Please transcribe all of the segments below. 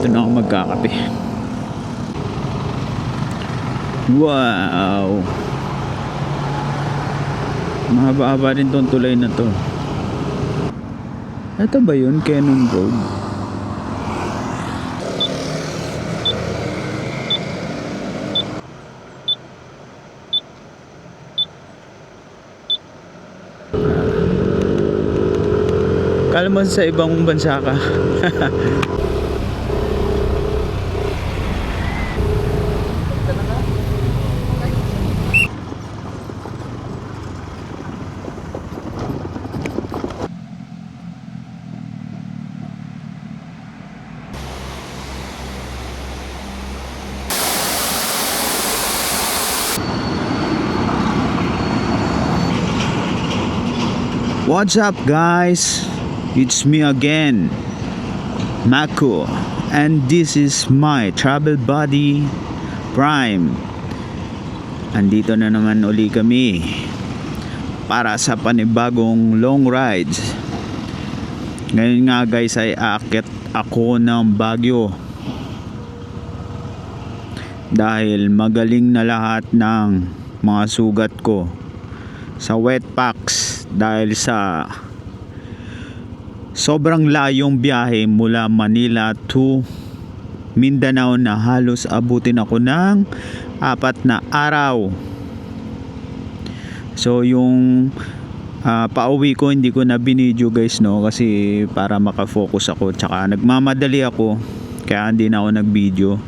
Dito na ako magkakape. Wow, mahaba-haba rin tong tulay na to. Ito ba yun? Cannon Road? Kala mo sa ibang bansa ka. What's up guys? It's me again, Mako, and this is my travel buddy Prime. Andito na naman uli kami para sa panibagong long rides. Ngayon nga guys ay aakyat ako ng Baguio dahil magaling na lahat ng mga sugat ko sa wet packs dahil sa sobrang layong biyahe mula Manila to Mindanao na halos abutin ako ng 4 na araw. So yung pauwi ko hindi ko na binidyo guys, no, kasi para makafocus ako, tsaka nagmamadali ako kaya hindi na ako nagvideo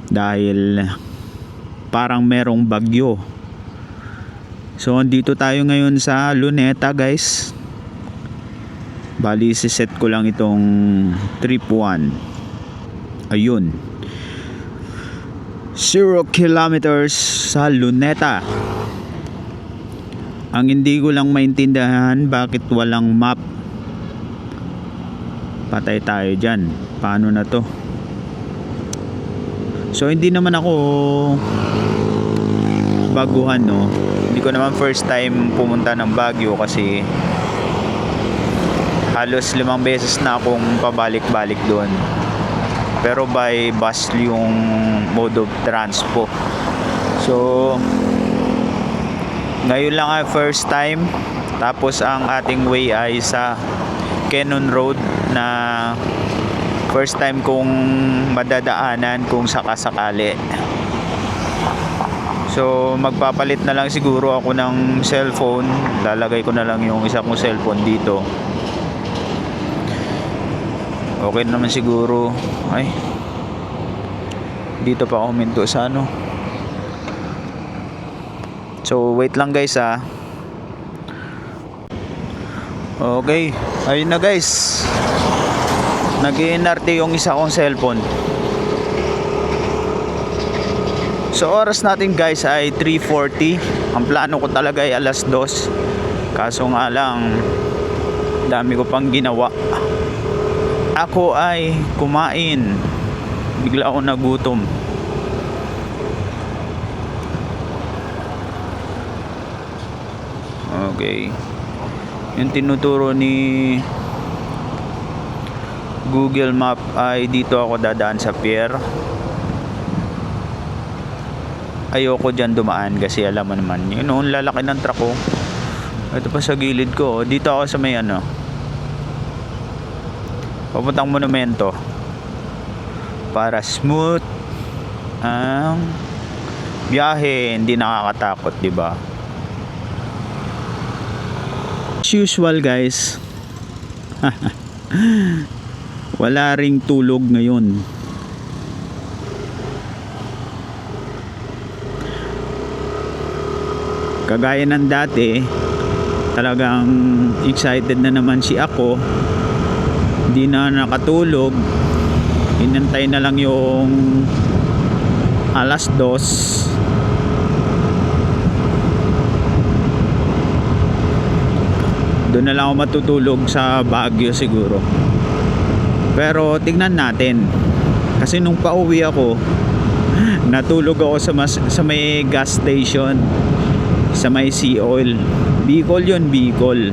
dahil parang merong bagyo. So andito tayo ngayon sa Luneta guys. Bali siset ko lang itong trip 1. Ayun, 0 kilometers sa Luneta. Ang hindi ko lang maintindihan bakit walang map. Patay tayo dyan. Paano na to? So hindi naman ako baguhan, no. Hindi ko naman first time pumunta ng Baguio kasi halos 5 beses na akong pabalik-balik doon. Pero by bus yung mode of transpo. So ngayon lang ay first time. Tapos ang ating way ay sa Cannon Road na first time kong madadaanan kung sakasakali. So magpapalit na lang siguro ako ng cellphone. Lalagay ko na lang yung isa kong cellphone dito. Okay naman siguro. Ay, dito pa ako huminto sa ano. So wait lang guys ha. Okay, ayun na guys, nag-iinarte yung isa kong cellphone. So oras natin guys ay 3:40. Ang plano ko talaga ay 2:00. Kaso nga lang dami ko pang ginawa. Ako ay kumain. Bigla ako nagutom. Okay. Yung tinuturo ni Google Map ay dito ako dadaan sa pier. Ayoko dyan dumaan kasi alam mo naman yun, ang lalaki ng truck ko. Ito pa sa gilid ko. Dito ako sa may ano, papuntang monumento para smooth ang biyahe, hindi nakakatakot, di ba? As usual guys, wala ring tulog ngayon. Kagaya ng dati, talagang excited na naman si ako. Hindi na nakatulog. Inantay na lang yung 2:00. Doon na lang ako matutulog sa Baguio siguro. Pero tignan natin. Kasi nung pauwi ako, natulog ako sa may gas station, sa may Sea Oil. Bicol yun, Bicol.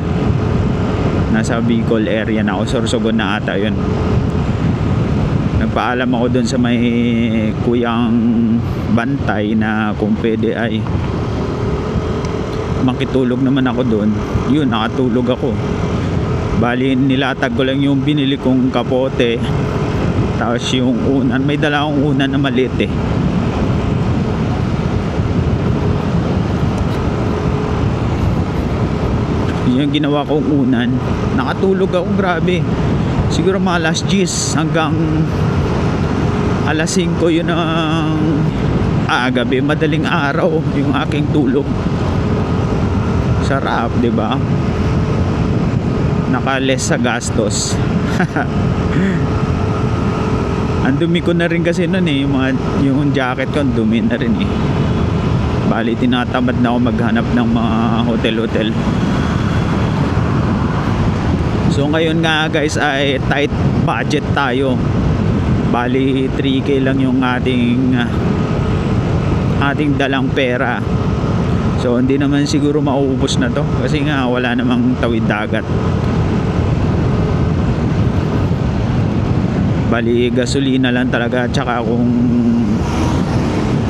Nasa Bicol area na ako. Sorsogon na ata yun. nagpaalam ako doon sa may kuyang bantay na kung pwede ay makitulog naman ako doon. Yun, nakatulog ako. Bali nilatag ko lang yung binili kong kapote, tapos yung unan, may dala akong unan na maliit eh. Yun yung ginawa kong unan. Nakatulog ako, grabe. Siguro mga alas 10 hanggang alas 5 yun ang gabi, madaling araw yung aking tulog. Sarap, 'di ba? Naka-less sa gastos. Ang dumi ko na rin kasi noon eh, yung jacket ko, ang dumi na rin eh. Bali tinatamad na ako maghanap ng mga hotel-hotel. So ngayon nga guys ay tight budget tayo. Bali 3K lang yung ating dalang pera. So hindi naman siguro mauubos na to kasi nga wala namang tawid dagat. Bali gasolina lang talaga, tsaka kung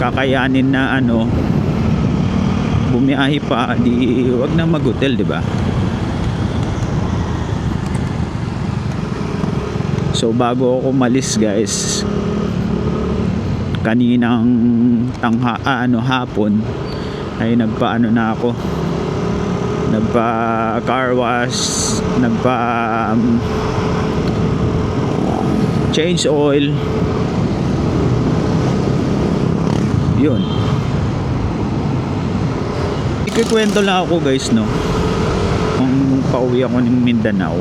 kakayanin na bumiyahe pa, di wag na mag-hotel, di ba? So bago ako malis guys, kaninang hapon ay nagpa car wash, change oil. Yun, ikikwento lang ako guys, no, kung pauwi ako ng Mindanao,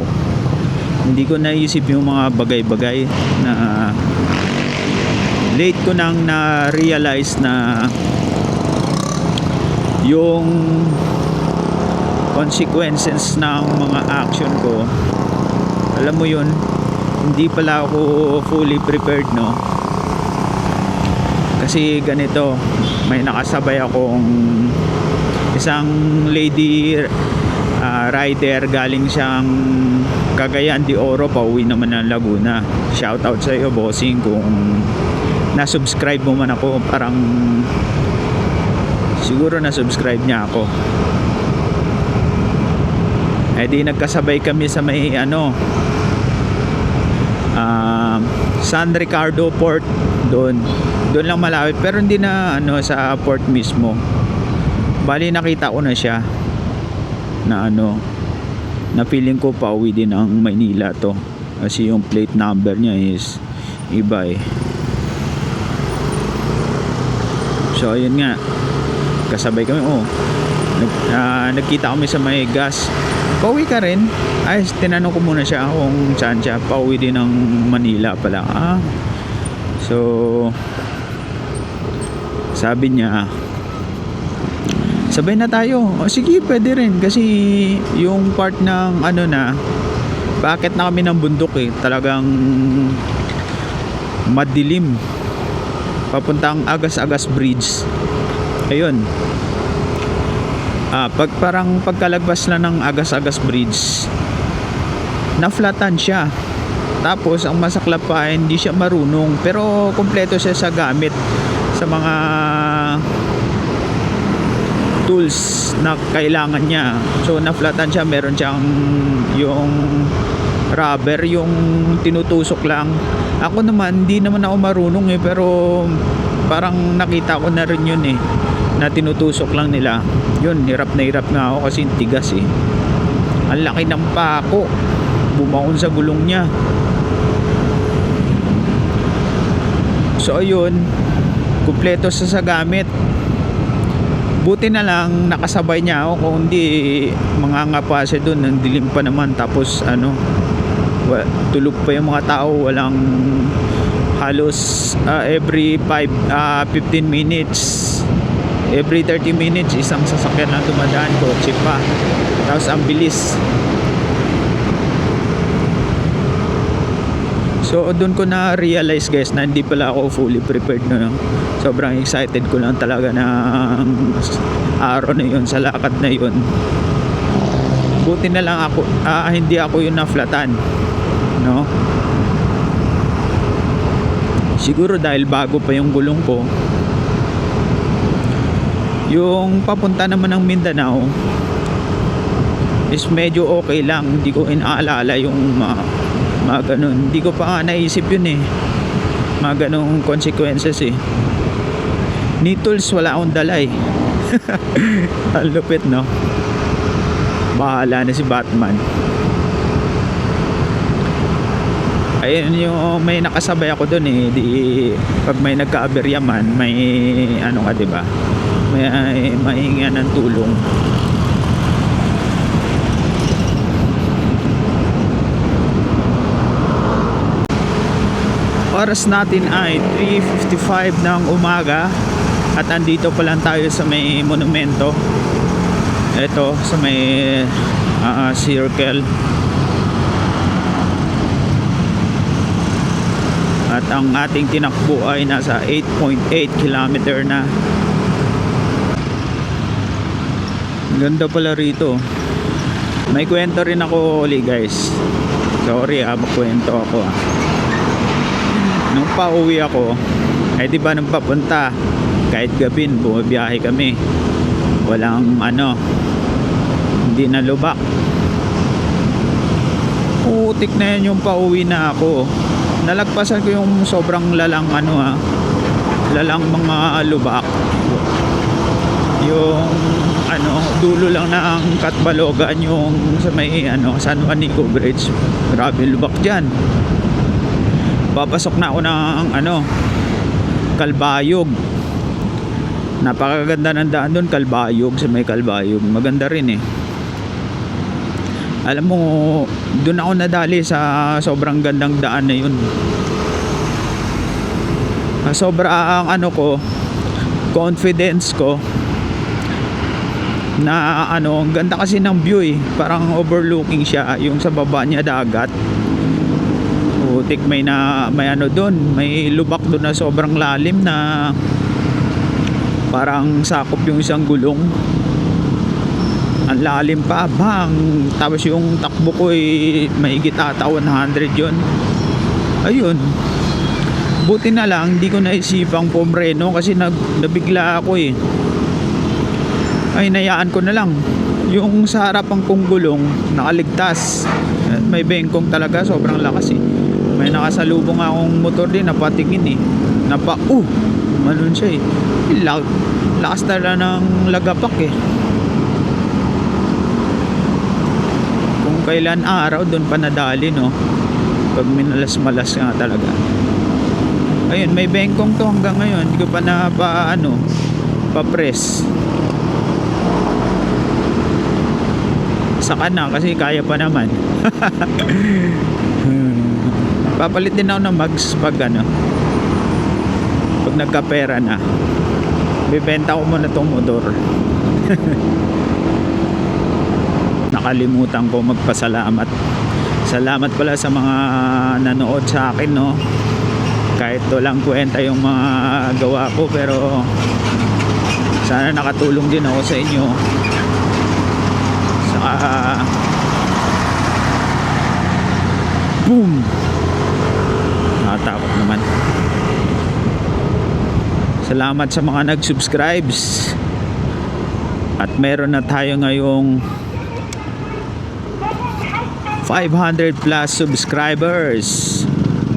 hindi ko naisip yung mga bagay-bagay na late ko nang na-realize na yung consequences ng mga action ko. Alam mo yun, hindi pala ako fully prepared, no? Kasi ganito, may nakasabay akong isang lady rider, galing siyang Cagayan de Oro, pauwi naman ng Laguna. Shout out sa iyo bossing kung na-subscribe mo man ako, parang siguro na-subscribe niya ako. Eh di nagkasabay kami sa may San Ricardo Port, doon lang malapit, pero hindi na sa port mismo. Bali nakita ko na siya na na feeling ko pauwi din ng Maynila to, kasi yung plate number niya is iba eh. So ayun nga, kasabay kami, nagkita kami sa may gas. Pauwi ka rin? Ay, tinanong ko muna siya kung saan siya. Pauwi din ng Manila pala. So sabi niya, sabay na tayo. Sige, pwede rin, kasi yung part ng bakit na kami ng bundok eh, talagang madilim papuntang Agas-Agas Bridge. Ayun, parang pagkalagpas na ng Agas-Agas Bridge, na-flatan siya. Tapos ang masaklap pa, hindi siya marunong, pero kompleto siya sa gamit, sa mga tools na kailangan niya. So na-flatan siya, meron siyang yung rubber, yung tinutusok lang. Ako naman, hindi naman ako marunong eh, pero parang nakita ko na rin yun eh, na tinutusok lang nila. Yun, hirap na hirap nga ako kasi tigas eh. Ang laki ng pako, bumaon sa gulong niya. So ayun, kumpleto sa gamit. Buti na lang nakasabay niya ako, kung hindi mangangapa siya doon, ang dilim pa naman. Tapos tulog pa yung mga tao, walang halos every 15 minutes, every 30 minutes isang sasakyan lang dumadaan, kotse pa. Tapos ang bilis. So doon ko na realize guys na hindi pala ako fully prepared, no? Sobrang excited ko lang talaga na araw na yun, sa lakad na yun. Buti na lang ako, hindi ako yung na-flatan, no? Siguro dahil bago pa yung gulong ko. Yung papunta naman ng Mindanao is medyo okay lang. Hindi ko inaalala yung mga ganun. Hindi ko pa nga naisip yun eh, mga ganung consequences eh. Ni tools wala akong dala eh. Ang lupit, no? Bahala na si Batman. Ayun yung may nakasabay ako doon eh. Di, pag may nagka-aberya man, may ano ka, diba? May mahinga ng tulong. Oras natin ay 3:55 ng umaga at andito pa lang tayo sa may monumento. Ito sa may circle. At ang ating tinakbo ay nasa 8.8 kilometer na. Ganda pala rito. May kwento rin ako ulit, guys. Sorry magkwento ako Nung pauwi ako, ay di ba nung papunta, kahit gabi bumabiyahe kami. Walang hindi na lubak. Putik na yan yung pauwi na ako. Nalagpasan ko yung sobrang lalang lalang mga lubak. Yung dulo lang ng Katbalogan, yung sa may San Juanico Bridge. Grabe lubak diyan. Papasok na ako ng Kalbayog. Napakaganda ng daan doon, Kalbayog, sa may Kalbayog. Maganda rin eh. Alam mo, doon ako nadali sa sobrang gandang daan na yun. Sobrang confidence ko na ang ganda kasi ng view eh. Parang overlooking siya, yung sa baba niya dagat. Putik, may doon, may lubak doon na sobrang lalim na parang sakop yung isang gulong. Ang lalim pa, bang. Tapos yung takbo ko ay mahigit ata 100 yun. Ayun, buti na lang hindi ko naisipang pumreno kasi nabigla ako eh. Ay, nayaan ko na lang. Yung sa harapan kong gulong nakaligtas. May bengkong talaga, sobrang lakas eh. May nakasalubong akong motor din, napatingin eh. Manon siya eh. Lakas talaga ng lagapak eh. Kung kailan araw, doon pa nadali, no? Pag minalas-malas nga talaga. Ayun, may bengkong to hanggang ngayon. Hindi ko pa pa-press. Saka na kasi kaya pa naman. Papalit din ako ng mags pag nagkapera na. Bibenta ko muna tong motor. Nakalimutan ko magpasalamat. Salamat pala sa mga nanood sa akin, no? Kahit walang kwenta yung mga gawa ko, pero sana nakatulong din ako sa inyo. Boom! Nakatakot naman. Salamat sa mga nag-subscribes. At meron na tayo ngayong 500 plus subscribers.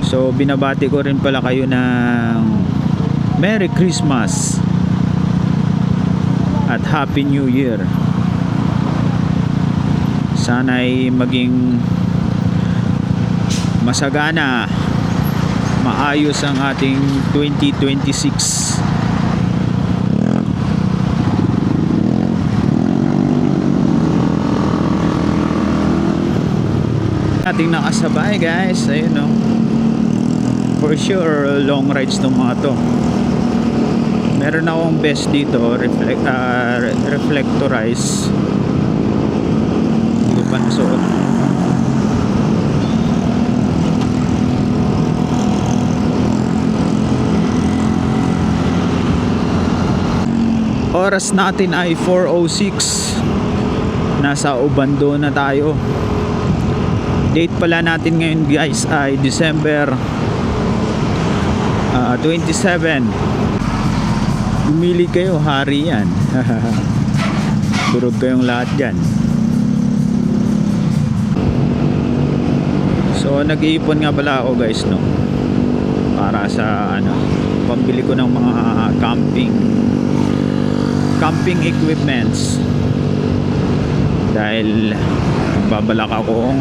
So binabati ko rin pala kayo ng Merry Christmas at Happy New Year. Sana'y maging masagana, maayos ang ating 2026. Ating nakasabay, guys. Ayun, no? For sure long rides tong mga to. Meron akong best dito, reflectorize. Hindi ko pa nasuot. Oras natin ay 4:06. Nasa Obando na tayo. Date pala natin ngayon, guys, ay December 27. Pumili kayo, hari yan. Durog kayong lahat dyan. So nag-iipon nga pala ako guys, no, para sa pambili ko ng mga camping equipments, dahil babalak akong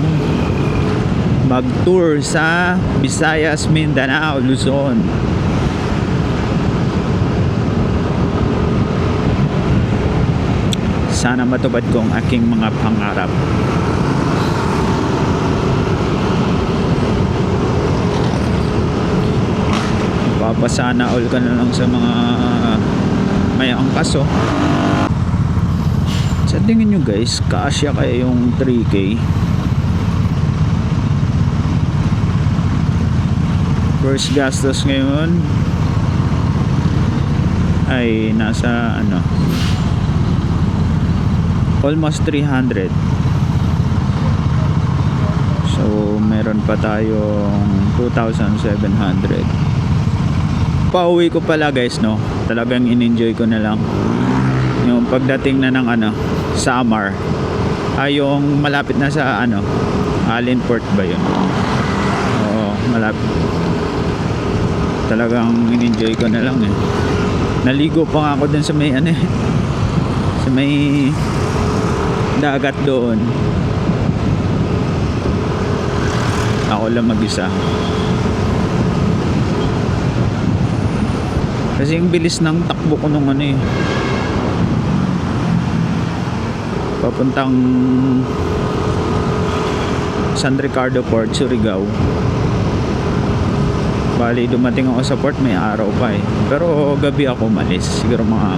mag-tour sa Visayas, Mindanao, Luzon. Sana matupad ko ang aking mga pangarap. Papasana all ka na lang sa mga may angkas, oh. Sa tingin nyo guys, kasya kaya yung 3K? First gastos ngayon ay nasa almost 300. So meron pa tayong 2,700. Pauwi ko pala guys, no, talagang in-enjoy ko na lang yung pagdating na ng Samar, yung malapit na sa Allenport ba yun? Oo, malapit. Talagang in-enjoy ko na lang eh. Naligo pa nga ako dun sa may sa may dagat doon. Ako lang mag-isa. Kasi yung bilis ng takbo ko nung papuntang San Ricardo Port, Surigao. Bali dumating ako sa port, may araw pa eh. Pero gabi ako umalis. Siguro mga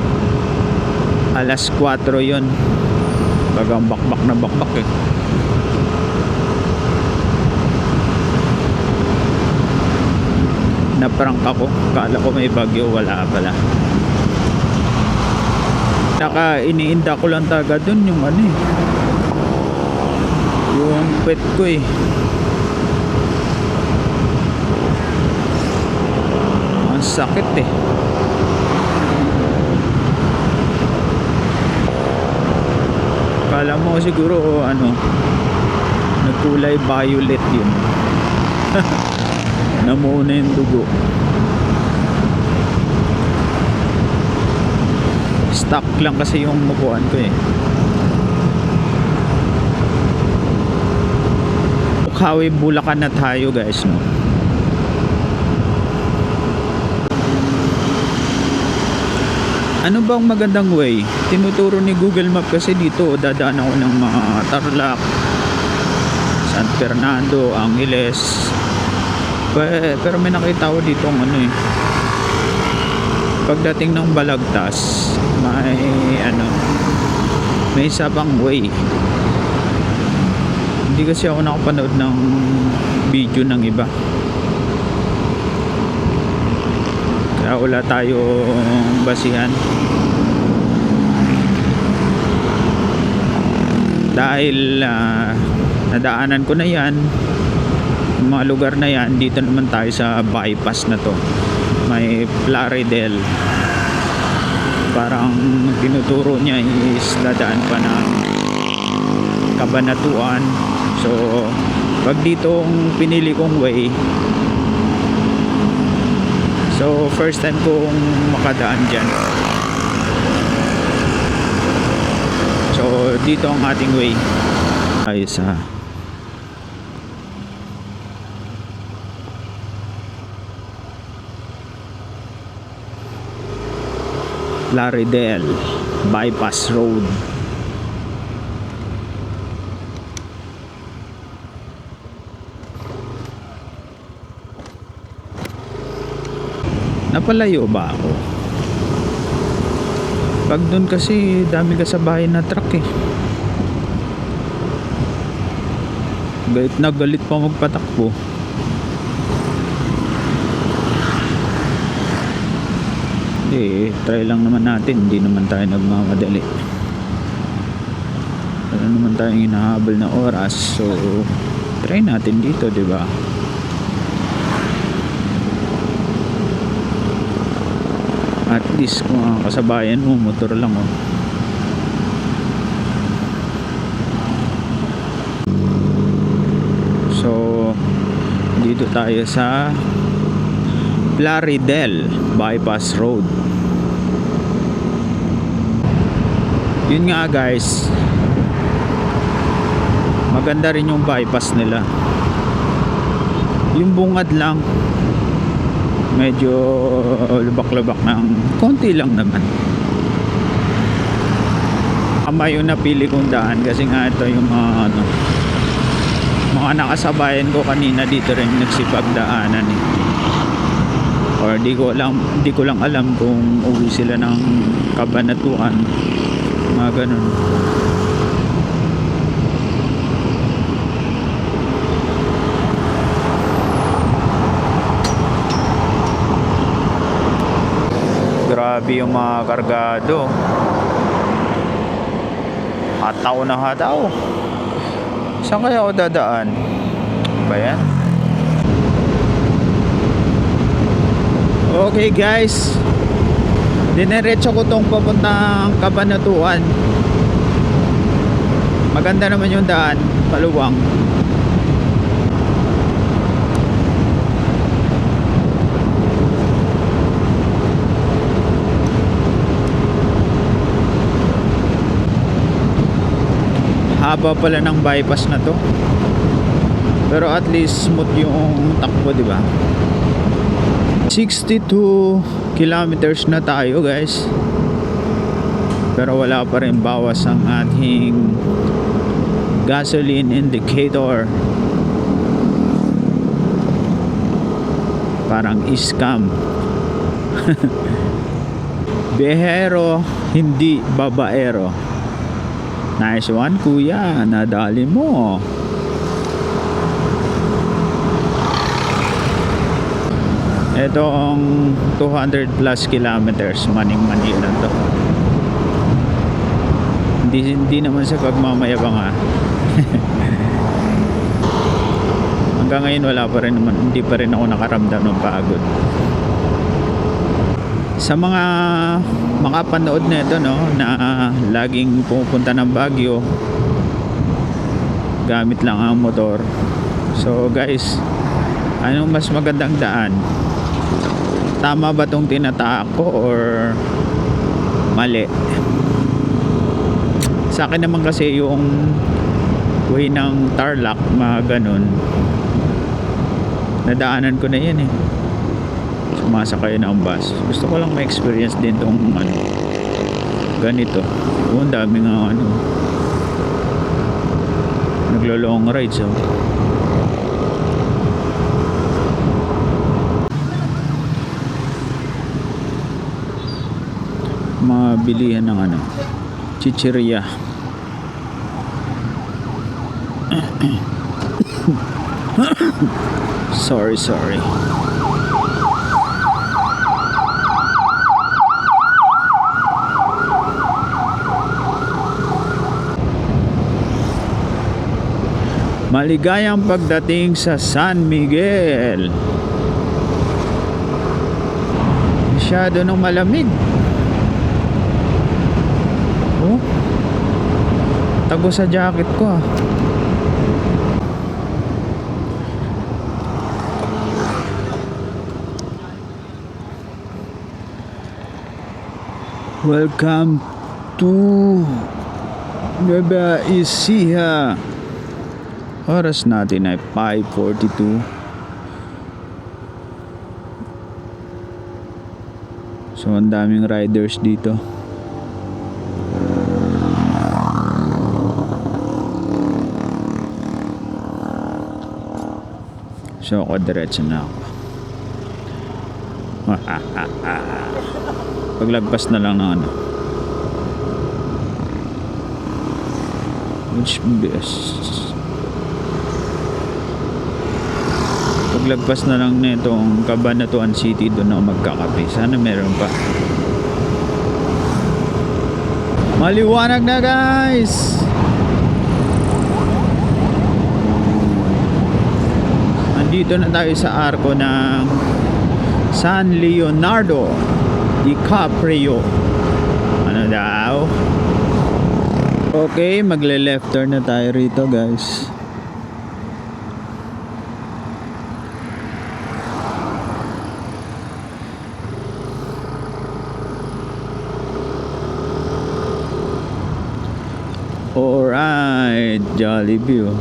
alas 4 yon. Bagang bakbak na bakbak eh. Naprank ako. Kala ko may bagyo, wala pala. Iniinda ko lang taga dun yung yung pet ko eh. Ang sakit eh. Kala mo siguro nagkulay violet yun. Namuuna yung dugo. Stuck lang kasi yung mukuan ko eh. Bukhawe, Bulacan na tayo guys, no. Ano bang magandang way? Tinuturo ni Google Map kasi dito dadaan ako ng mga Tarlac, San Fernando, Angeles. Pero may nakita ko dito pagdating ng Balagtas, may sabang way. Hindi kasi ako nakapanood ng video ng iba, kaya wala tayong basihan. Dahil nadaanan ko na yan, yung mga lugar na yan. Dito naman tayo sa bypass na to, may Plaridel. Parang tinuturo niya is dadaan pa ng Cabanatuan. So pag ditong pinili kong way, so first time kong makadaan dyan. So dito ang ating way ay sa Plaridel Bypass Road. Napalayo ba ako? Pag doon kasi dami kasabayan na truck eh. Galit pa magpatakbo. Hindi, try lang naman natin. Hindi naman tayo nagmamadali. Wala naman tayong hinahabol na oras. So try natin dito, di ba? At least kung ang kasabayan mo motor lang oh. So dito tayo sa Plaridel Bypass Road. Yun nga guys, maganda rin yung bypass nila. Yung bungad lang medyo lubak-lubak ng konti lang naman. Tama yung napili kong daan kasi nga ito yung mga nakasabayan ko kanina dito rin nagsipagdaanan eh. Or di ko lang alam kung uwi sila ng Cabanatuan, mga ganun. Grabe yung mga kargado. Hataw na hataw. Saan kaya ako dadaan? Ba yan? Okay guys, dinerecho ko tong papuntang Cabanatuan. Maganda naman yung daan, paluwang. Haba pala ng bypass na to, pero at least smooth yung takbo, di ba? 62 kilometers na tayo guys, pero wala pa rin bawas ang ating gasoline indicator. Parang scam. Bihero, hindi babaero. Nice one kuya, nadali mo. Ito ang 200 plus kilometers Maning-Manila to. Hindi naman sa pagmamayabang ha. Hanggang ngayon wala pa rin naman, hindi pa rin ako nakaramdam ng pagod. Sa mga makapanood na ito no, na laging pupunta ng Baguio gamit lang ang motor. So guys, anong mas magandang daan? Tama ba tong tinataak ko or mali? Sa akin naman kasi yung way ng Tarlac, mga ganun, nadaanan ko na yan eh. Sumasakay na ang bus. Gusto ko lang ma-experience din tong ganito. Ang dami nga naglo-long rides oh. Mga bilihan ng chichirya. sorry. Maligayang pagdating sa San Miguel. Masyado nung malamig. Oh, tago sa jacket ko ah. Welcome to Nueva Ecija. Oras natin ay 5:42. So ang daming riders dito. So ako diretso na ako. Paglagpas na lang ng which best. Paglagpas na lang nitong Cabanatuan City, doon ako magkakape. Sana meron pa. Maliwanag na guys. Nandito na tayo sa arko ng San Leonardo. DiCaprio. Ano daw? Okay, magle-left turn na tayo rito, guys. Alright, Jollibee.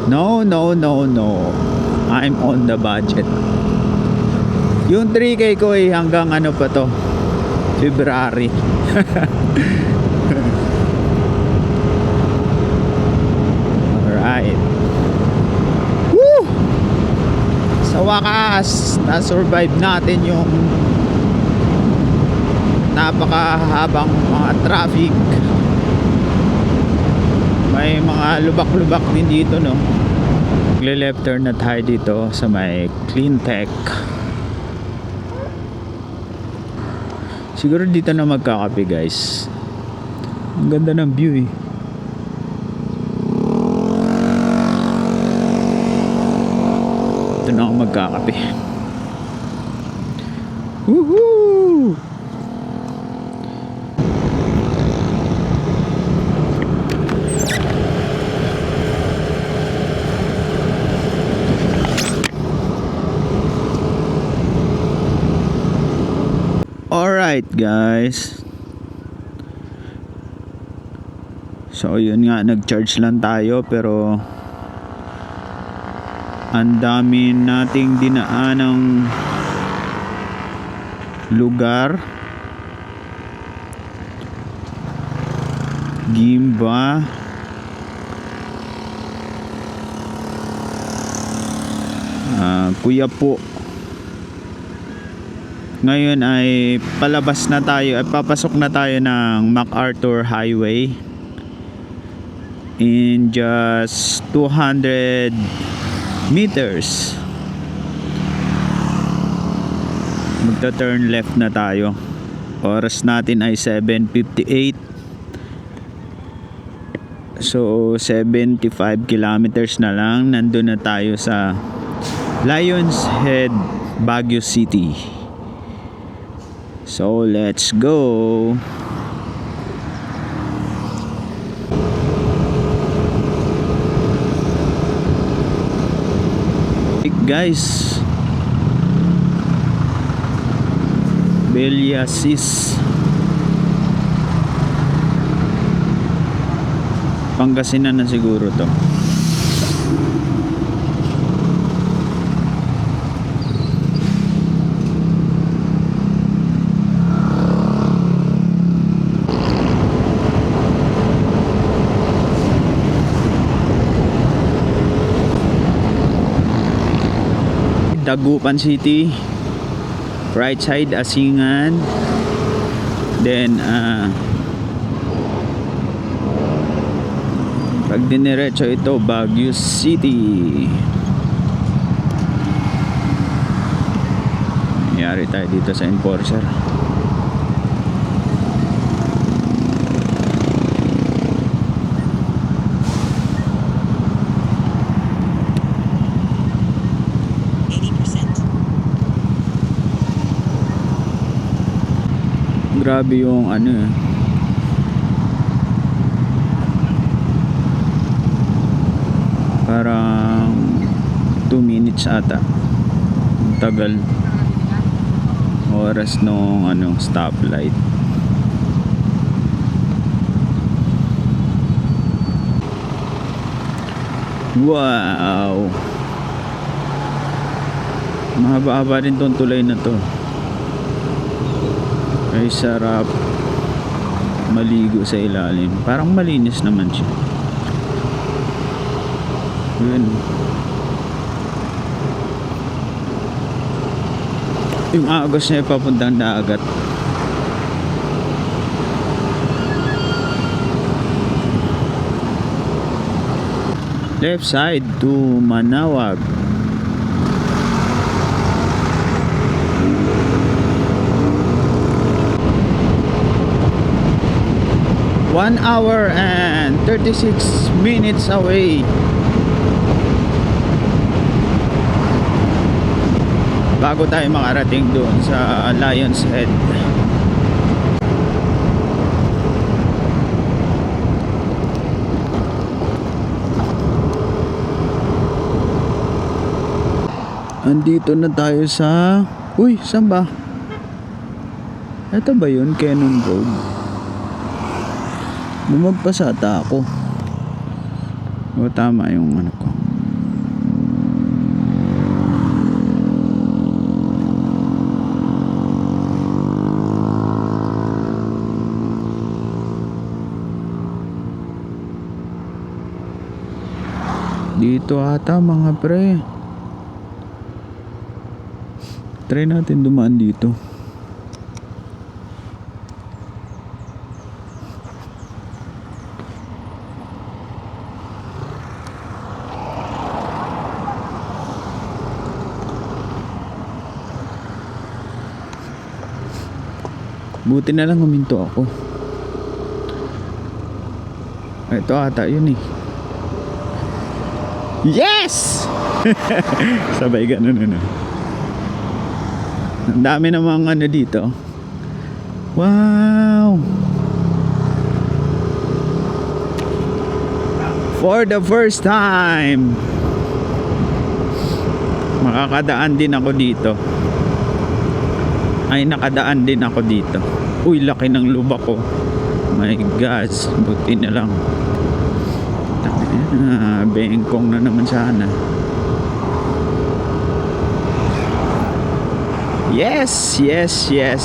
No, no, no, no. I'm on the budget. Yung 3K ko ay hanggang ano pa to? February. Alright. Woo! Sa wakas, na-survive natin yung napakahabang mga traffic. May mga lubak-lubak din dito, no? Magle-left turn na tayo dito sa may Cleantech. Siguro dito na magkakape, guys. Ang ganda ng view, eh. Dito na ako magkakape. Woohoo! Alright, guys. So yun nga, nag-charge lang tayo pero ang dami nating dinaanang lugar. Gimba, Kuyapo. Ngayon ay palabas na tayo, ay papasok na tayo ng MacArthur Highway in just 200 meters. Magta-turn left na tayo. Oras natin ay 7:58. So 75 kilometers na lang, nandun na tayo sa Lions Head, Baguio City. So let's go. Hey guys, Beliasis, Pangasinan na siguro to. Dagupan City, right side Asingan, then pag diniretso ito Baguio City. Nangyari tayo dito sa enforcer. Grabe yung ano, parang 2 minutes ata tagal oras nung ano, stoplight. Wow, mahaba-haba rin tong tulay na to. Ay sarap maligo sa ilalim. Parang malinis naman siya. Yun. Yung agos niya papuntang dagat. Left side to Manawag. One hour and 36 minutes away. bago tayo makarating doon sa Lion's Head. Andito na tayo sa... Uy, saan ba? Ito ba yun? Cannon Road. Bumagpasata ako. O tama yung ano ko. Dito ata mga pre. Try natin dumaan dito. Buti na lang huminto ako. Ito ata yun eh. Yes! Sabay ganun ano. Ang dami namang ano dito. Wow! For the first time, makakadaan din ako dito. Ay, nakadaan din ako dito. Uy, laki ng lubak ko. My gosh, buti na lang. Bengkong na naman sana. Yes, yes, yes.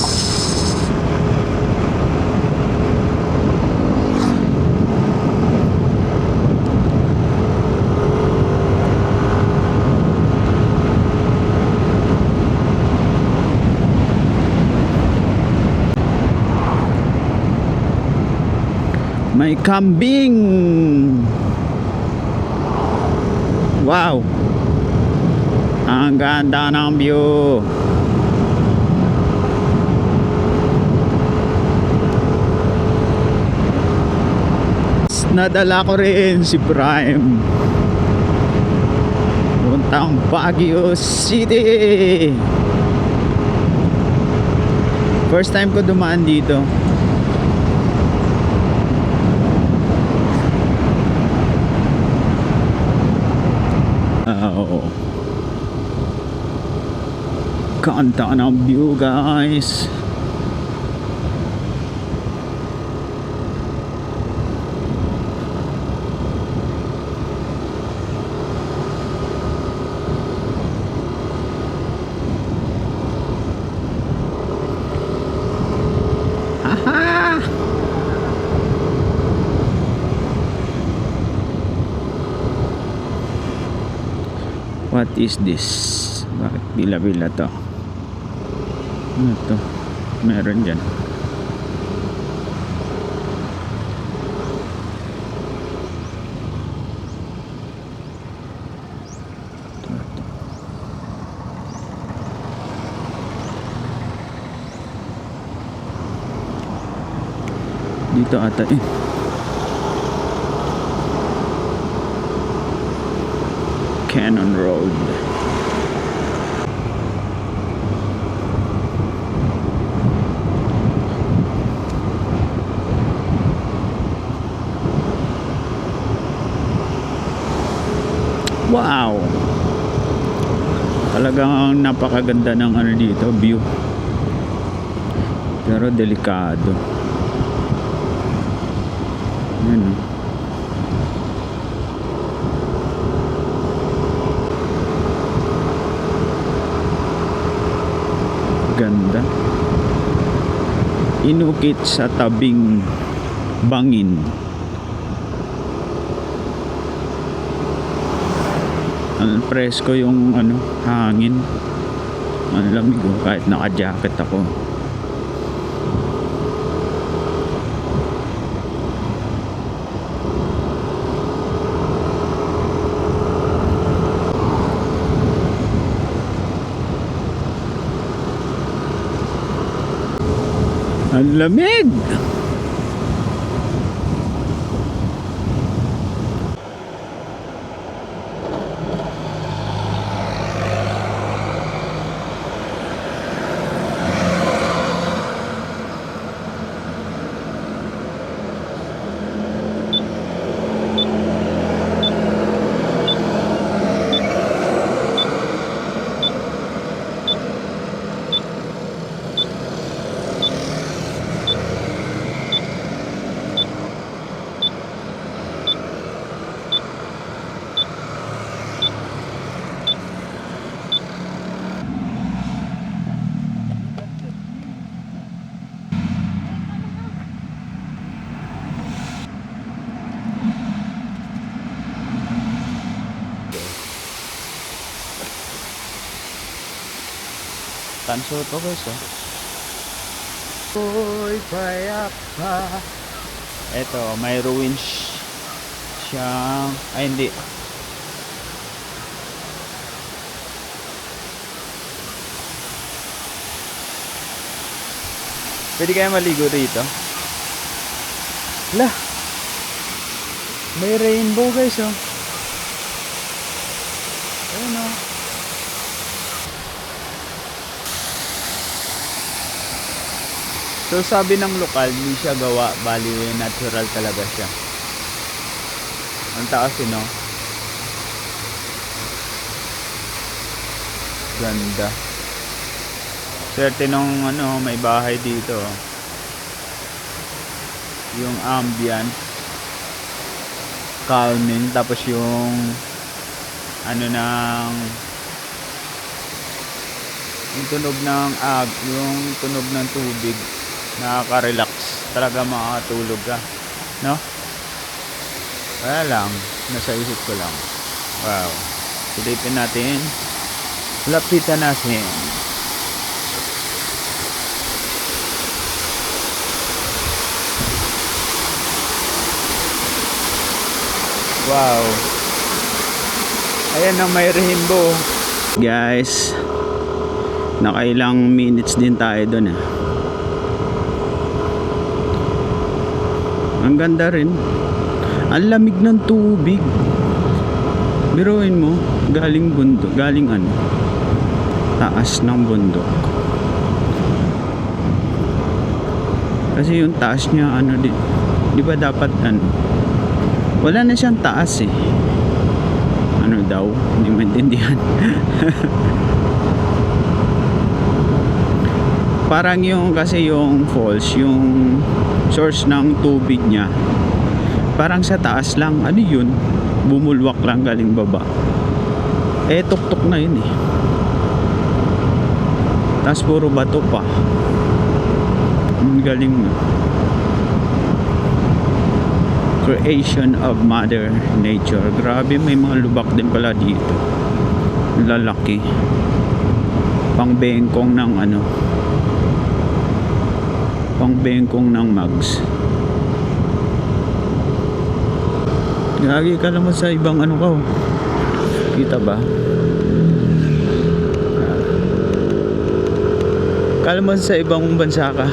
May kambing. Wow. Ang ganda ng view. Nadala ko rin si Prime puntang Baguio City. First time ko dumaan dito. Oo. Ganda ng view guys. What is this? Bakit bila-bila to? Ano to? Meron dyan. Dito ata eh. Cannon Road. Wow! Talagang napakaganda ng ano dito, view. Pero delikado. Yan oh. Ganda. Inukit sa tabing bangin. Ang presko yung ano, hangin. Ang lamig oh, kahit naka-jacket ako. Ang lamig! Tanso to guys oh. Uy, payapa. Eto, may ruins siyang, ay hindi. Pwede kaya maligo rito? Lah, may rainbow guys oh. Ayun oh. So sabi ng lokal, hindi siya gawa, bali natural talaga siya. Ang taas no? Ganda. Swerte nung ano, may bahay dito. Yung ambience calming, tapos yung ano ng yung tunog ng yung tunog ng tubig, nakaka-relax talaga, makakatulog ka, no? Kaya lang, nasa isip ko lang. Wow, silipin natin, lapitan natin. Wow, ayan ang may rainbow guys. Nakailang minutes din tayo doon eh. Ang ganda rin, ang lamig ng tubig. Biruin mo, galing bundok, galing ano, taas ng bundok. Kasi yung taas niya ano din, di ba dapat ano, wala na siyang taas eh. Ano daw, hindi maintindihan. Parang yung, kasi yung falls, yung source ng tubig niya parang sa taas lang, ano yun, bumulwak lang galing baba. Eh tuktok na yun eh, tapos puro bato pa. Ang galing na. Creation of Mother Nature. Grabe, may mga lubak din pala dito, lalaki, pang bengkong ng ano, pang bengkong ng mags. Gagi ka naman sa ibang ano ko. Kita ba? Kala mo sa ibang bansa ka.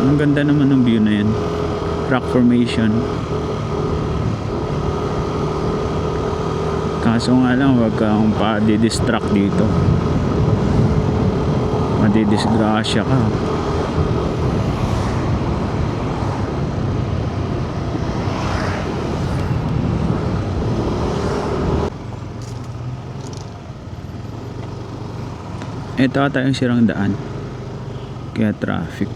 Ang ganda naman ng view na yan. Rock formation. Kaso nga lang, wag kang pa-distract dito. Madidisgrasya ka. Ito ata yung sirang daan, kaya traffic.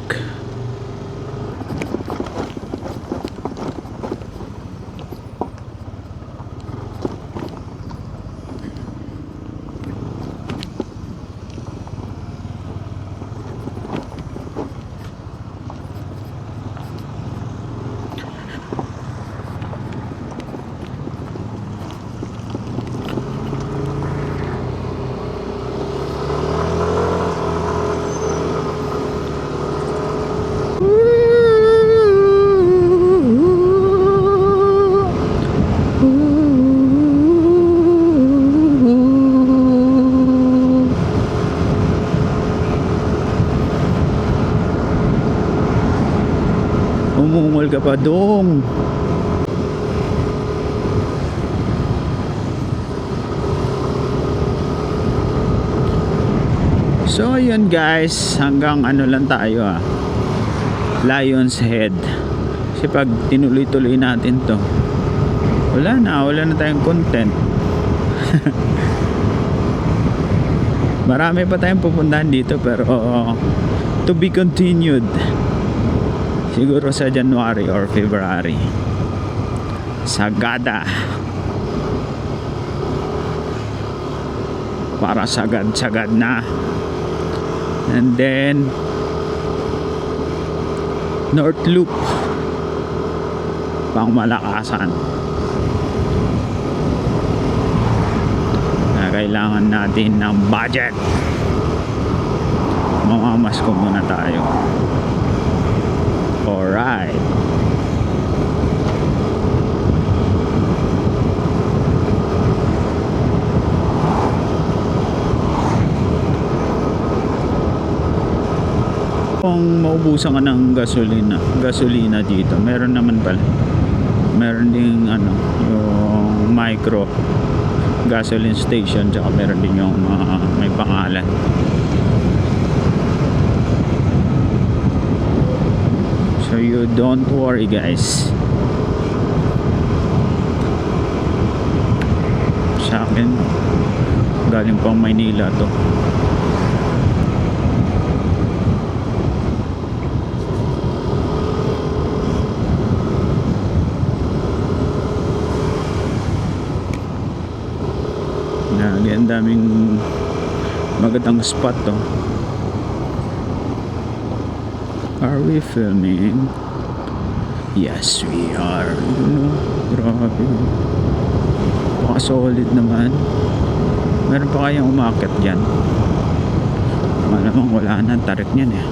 Umungol ka pa dong. So ayun guys, hanggang ano lang tayo Lion's Head. Kasi pag tinuloy-tuloy natin to, wala na tayong content. Marami pa tayong pupuntahan dito, pero to be continued. Siguro sa January or February. Sagada. Para sagad-sagad na. And then North Loop, pang Malakasan. kailangan natin ng budget. Mamamas ko muna tayo. Alright. Kung maubusan ka ng gasolina dito, meron naman pala, meron ding yung micro gasoline station, tsaka meron din yung may pangalan. So you don't worry guys. Sa akin galing pang Maynila to. Ang daming magandang spot to. Are we filming? Yes, we are. Grabe. Baka solid naman. Meron pa kayang umakyat dyan? Malamang wala na. Tarik niyan eh.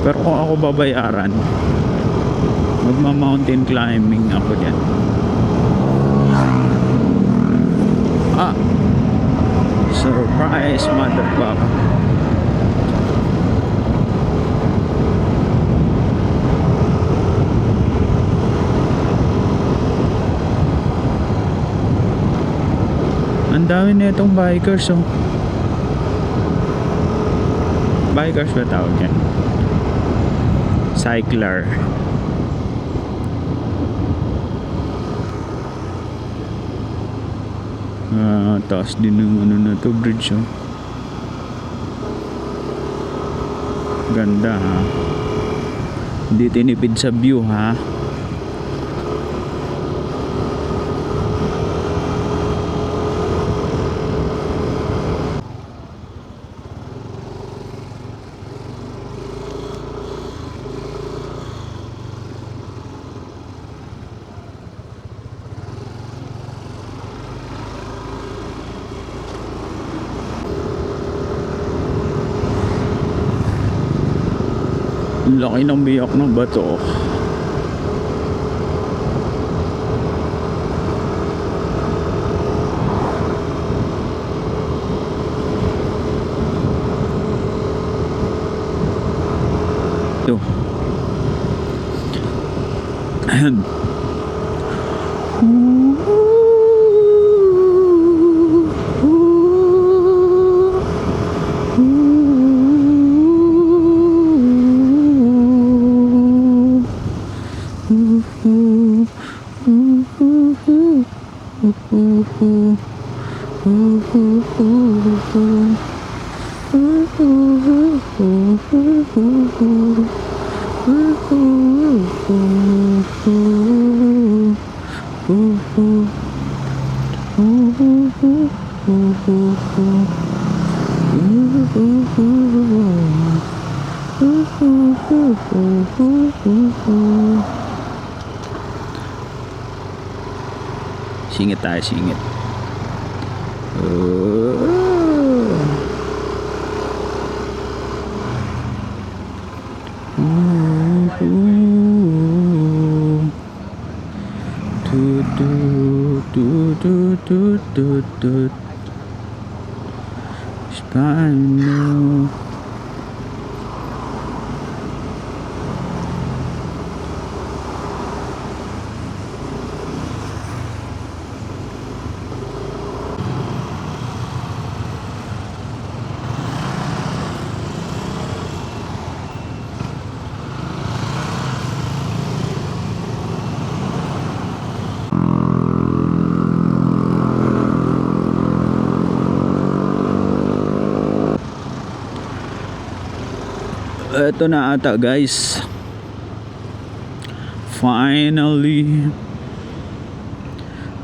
Pero kung ako babayaran, magma-mountain climbing ako dyan. Surprise motherfucker. Ang dami na itong bikers oh. Bikers ba tawag yan? Cycler. Taas din ng na to, bridge oh. Ganda ha. Hindi tinipid sa view ha. Laki ng biyak ng bato. Ito. Singit tayo, singit. Spino. Ito na ata guys, finally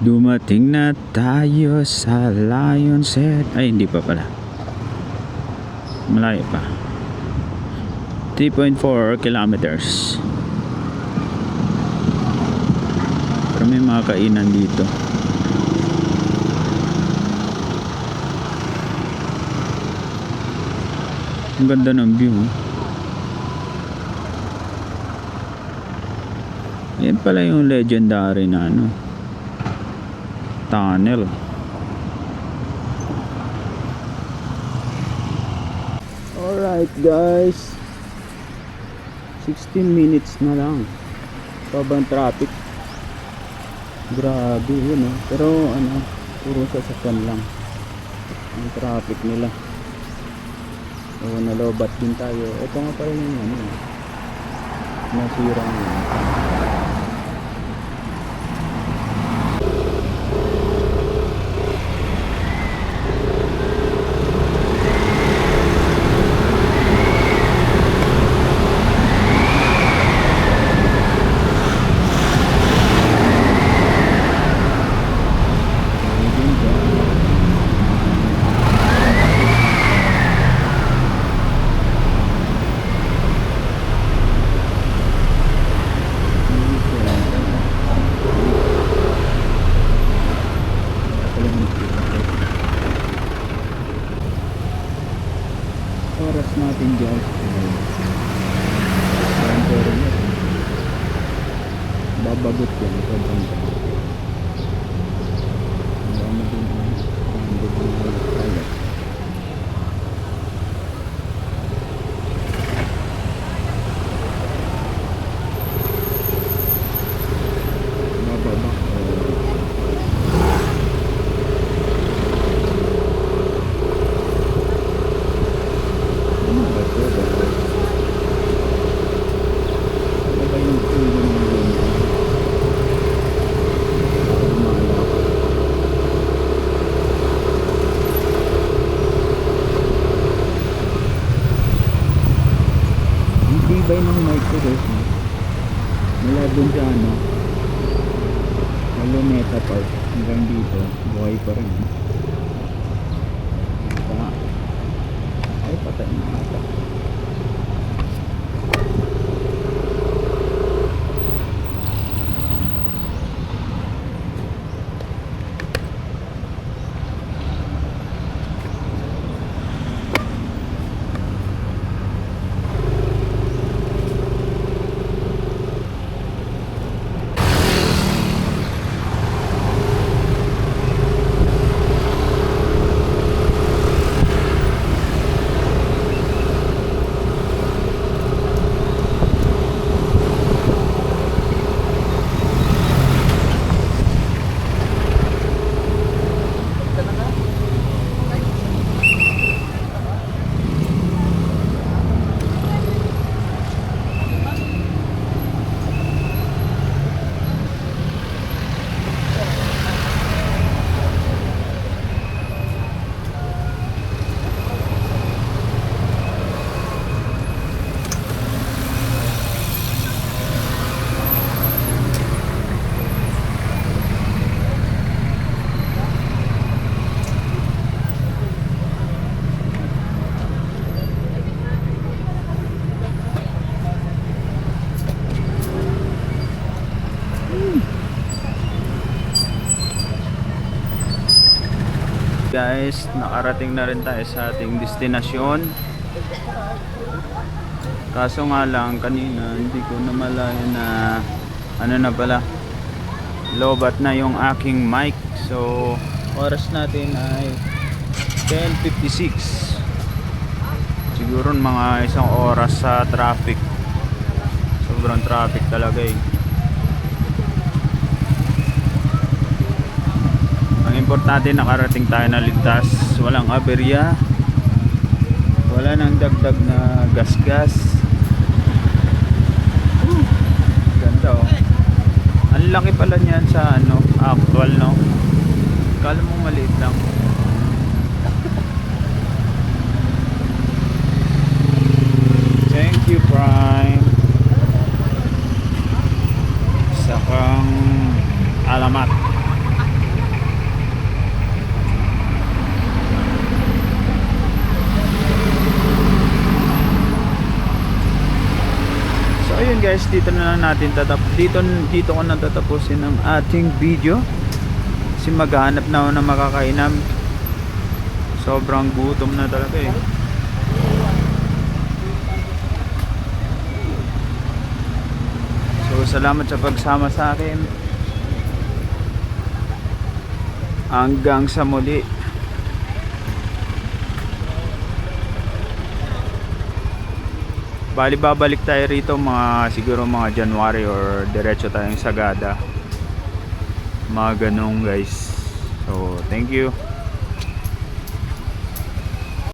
dumating na tayo sa Lion's Head. Ay hindi pa pala, malayo pa, 3.4 kilometers. Pero may mga kainan dito. Ang ganda ng view. Yan pala yung legendary na ano, tunnel. Alright guys, 16 minutes na lang. Pabang traffic. Grabe yun eh. Pero ano, puro sasakyan lang ang traffic nila. So nalobat din tayo. Ito nga pala yung ano, nasira nga. Oras natin dyan babagot yan sobrang dami din bababa. Tibay ng mic ko guys, mula dun sa ano Luneta Park hanggang dito buhay pa rin. Ay patay na ata. Guys, nakarating na rin tayo sa ating destinasyon. Kaso nga lang kanina hindi ko namalayan na ano na pala, lobat na yung aking mic. So oras natin ay 10:56. Siguro mga isang oras sa traffic. Sobrang traffic talaga eh. Importante nakarating tayo na ligtas, walang aberya, wala nang dagdag na gas-gas. Ganda oh. Ang laki pala niyan sa ano, actual no. Kala mo maliit lang. Thank you Prime. Sakang alamat. Ayun guys, dito na lang natin dito ko na tatapusin ang ating video kasi maghahanap na ako ng makakainam. Sobrang gutom na talaga eh. salamat sa pagsama sa akin. Hanggang sa muli. Bali babalik tayo rito siguro mga January or diretso tayong Sagada. Mga ganun guys. So thank you.